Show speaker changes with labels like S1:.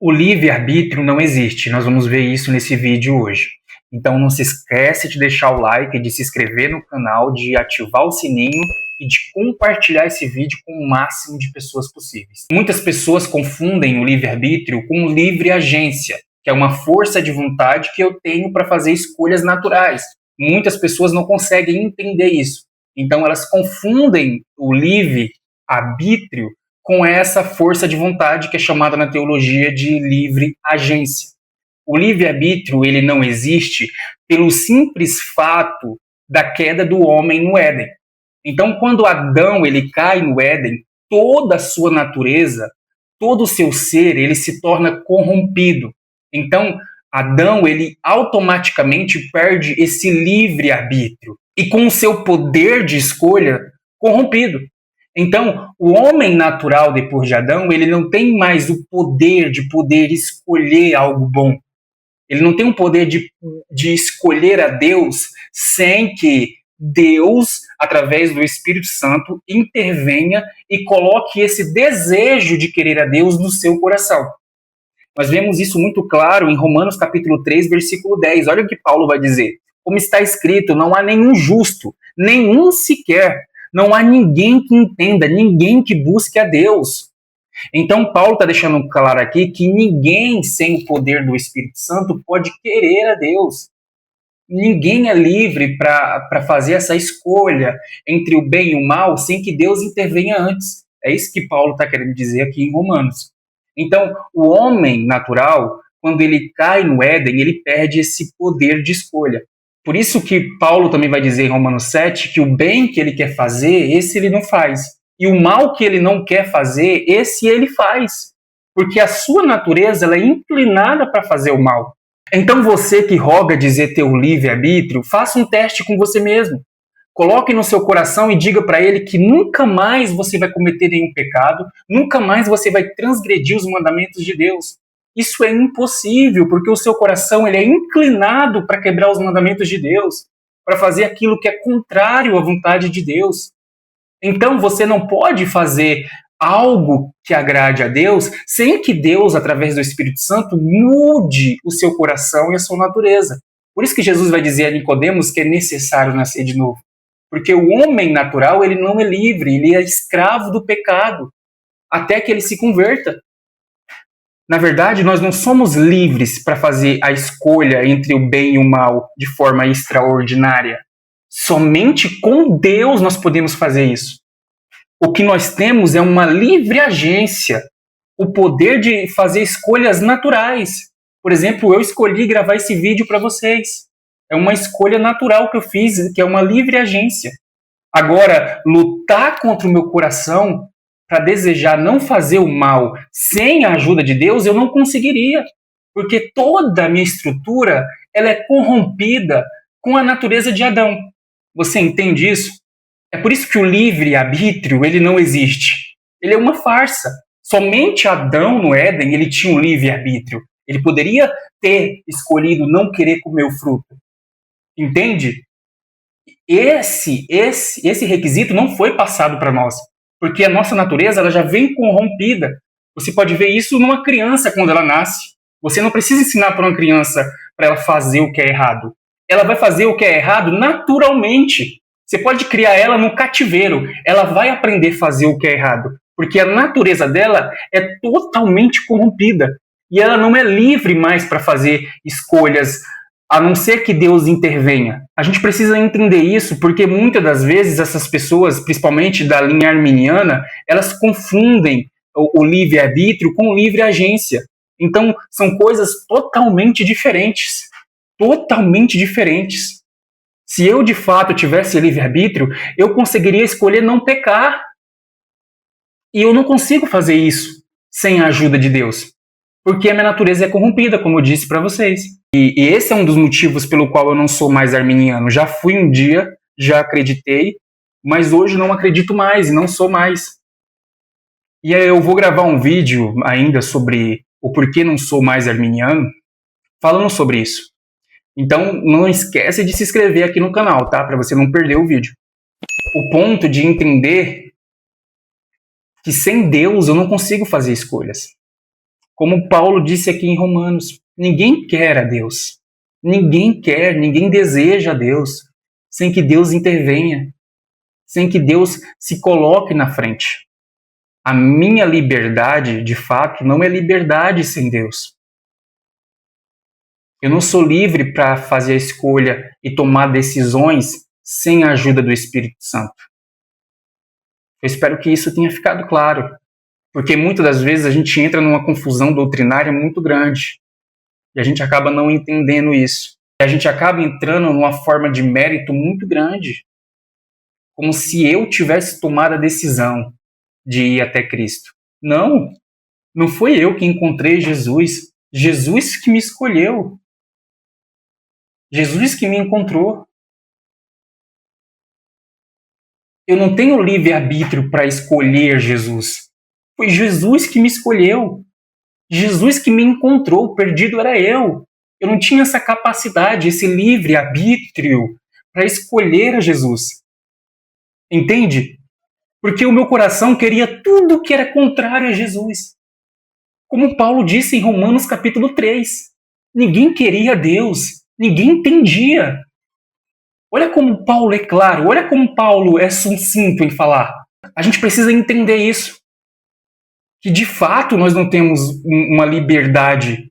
S1: O livre-arbítrio não existe, nós vamos ver isso nesse vídeo hoje. Então não se esquece de deixar o like, de se inscrever no canal, de ativar o sininho e de compartilhar esse vídeo com o máximo de pessoas possíveis. Muitas pessoas confundem o livre-arbítrio com livre agência, que é uma força de vontade que eu tenho para fazer escolhas naturais. Muitas pessoas não conseguem entender isso. Então elas confundem o livre-arbítrio com essa força de vontade que é chamada na teologia de livre agência. O livre-arbítrio ele não existe pelo simples fato da queda do homem no Éden. Então, quando Adão ele cai no Éden, toda a sua natureza, todo o seu ser, ele se torna corrompido. Então, Adão ele automaticamente perde esse livre-arbítrio e com o seu poder de escolha corrompido. Então, o homem natural depois de Adão, ele não tem mais o poder de poder escolher algo bom. Ele não tem o poder de escolher a Deus sem que Deus, através do Espírito Santo, intervenha e coloque esse desejo de querer a Deus no seu coração. Nós vemos isso muito claro em Romanos capítulo 3, versículo 10. Olha o que Paulo vai dizer. Como está escrito, não há nenhum justo, nenhum sequer. Não há ninguém que entenda, ninguém que busque a Deus. Então, Paulo está deixando claro aqui que ninguém sem o poder do Espírito Santo pode querer a Deus. Ninguém é livre para fazer essa escolha entre o bem e o mal sem que Deus intervenha antes. É isso que Paulo está querendo dizer aqui em Romanos. Então, o homem natural, quando ele cai no Éden, ele perde esse poder de escolha. Por isso que Paulo também vai dizer em Romanos 7 que o bem que ele quer fazer, esse ele não faz. E o mal que ele não quer fazer, esse ele faz. Porque a sua natureza ela é inclinada para fazer o mal. Então você que roga dizer ter o livre-arbítrio, faça um teste com você mesmo. Coloque no seu coração e diga para ele que nunca mais você vai cometer nenhum pecado, nunca mais você vai transgredir os mandamentos de Deus. Isso é impossível, porque o seu coração ele é inclinado para quebrar os mandamentos de Deus, para fazer aquilo que é contrário à vontade de Deus. Então você não pode fazer algo que agrade a Deus sem que Deus, através do Espírito Santo, mude o seu coração e a sua natureza. Por isso que Jesus vai dizer a Nicodemos que é necessário nascer de novo. Porque o homem natural ele não é livre, ele é escravo do pecado, até que ele se converta. Na verdade, nós não somos livres para fazer a escolha entre o bem e o mal de forma extraordinária. Somente com Deus nós podemos fazer isso. O que nós temos é uma livre agência, o poder de fazer escolhas naturais. Por exemplo, eu escolhi gravar esse vídeo para vocês. É uma escolha natural que eu fiz, que é uma livre agência. Agora, lutar contra o meu coração para desejar não fazer o mal sem a ajuda de Deus, eu não conseguiria. Porque toda a minha estrutura ela é corrompida com a natureza de Adão. Você entende isso? É por isso que o livre-arbítrio ele não existe. Ele é uma farsa. Somente Adão no Éden ele tinha um livre-arbítrio. Ele poderia ter escolhido não querer comer o fruto. Entende? Esse requisito não foi passado para nós, porque a nossa natureza ela já vem corrompida. Você pode ver isso numa criança quando ela nasce. Você não precisa ensinar para uma criança para ela fazer o que é errado. Ela vai fazer o que é errado naturalmente. Você pode criar ela no cativeiro. Ela vai aprender a fazer o que é errado, porque a natureza dela é totalmente corrompida. E ela não é livre mais para fazer escolhas, a não ser que Deus intervenha. A gente precisa entender isso, porque muitas das vezes essas pessoas, principalmente da linha arminiana, elas confundem o livre-arbítrio com livre agência. Então, são coisas totalmente diferentes. Totalmente diferentes. Se eu, de fato, tivesse livre-arbítrio, eu conseguiria escolher não pecar. E eu não consigo fazer isso sem a ajuda de Deus. Porque a minha natureza é corrompida, como eu disse para vocês. E esse é um dos motivos pelo qual eu não sou mais arminiano. Já fui um dia, já acreditei, mas hoje não acredito mais e não sou mais. E aí eu vou gravar um vídeo ainda sobre o porquê não sou mais arminiano, falando sobre isso. Então não esquece de se inscrever aqui no canal, tá? Para você não perder o vídeo. O ponto de entender que sem Deus eu não consigo fazer escolhas. Como Paulo disse aqui em Romanos, ninguém quer a Deus. Ninguém quer, ninguém deseja a Deus sem que Deus intervenha, sem que Deus se coloque na frente. A minha liberdade, de fato, não é liberdade sem Deus. Eu não sou livre para fazer a escolha e tomar decisões sem a ajuda do Espírito Santo. Eu espero que isso tenha ficado claro, porque muitas das vezes a gente entra numa confusão doutrinária muito grande e a gente acaba não entendendo isso. E a gente acaba entrando numa forma de mérito muito grande, como se eu tivesse tomado a decisão de ir até Cristo. Não, não foi eu que encontrei Jesus. Jesus que me escolheu. Jesus que me encontrou. Eu não tenho livre-arbítrio para escolher Jesus. Foi Jesus que me escolheu. Jesus que me encontrou. Perdido era eu. Eu não tinha essa capacidade, esse livre-arbítrio para escolher a Jesus. Entende? Porque o meu coração queria tudo que era contrário a Jesus. Como Paulo disse em Romanos capítulo 3. Ninguém queria Deus. Ninguém entendia. Olha como Paulo é claro, olha como Paulo é sucinto em falar. A gente precisa entender isso. Que de fato nós não temos uma liberdade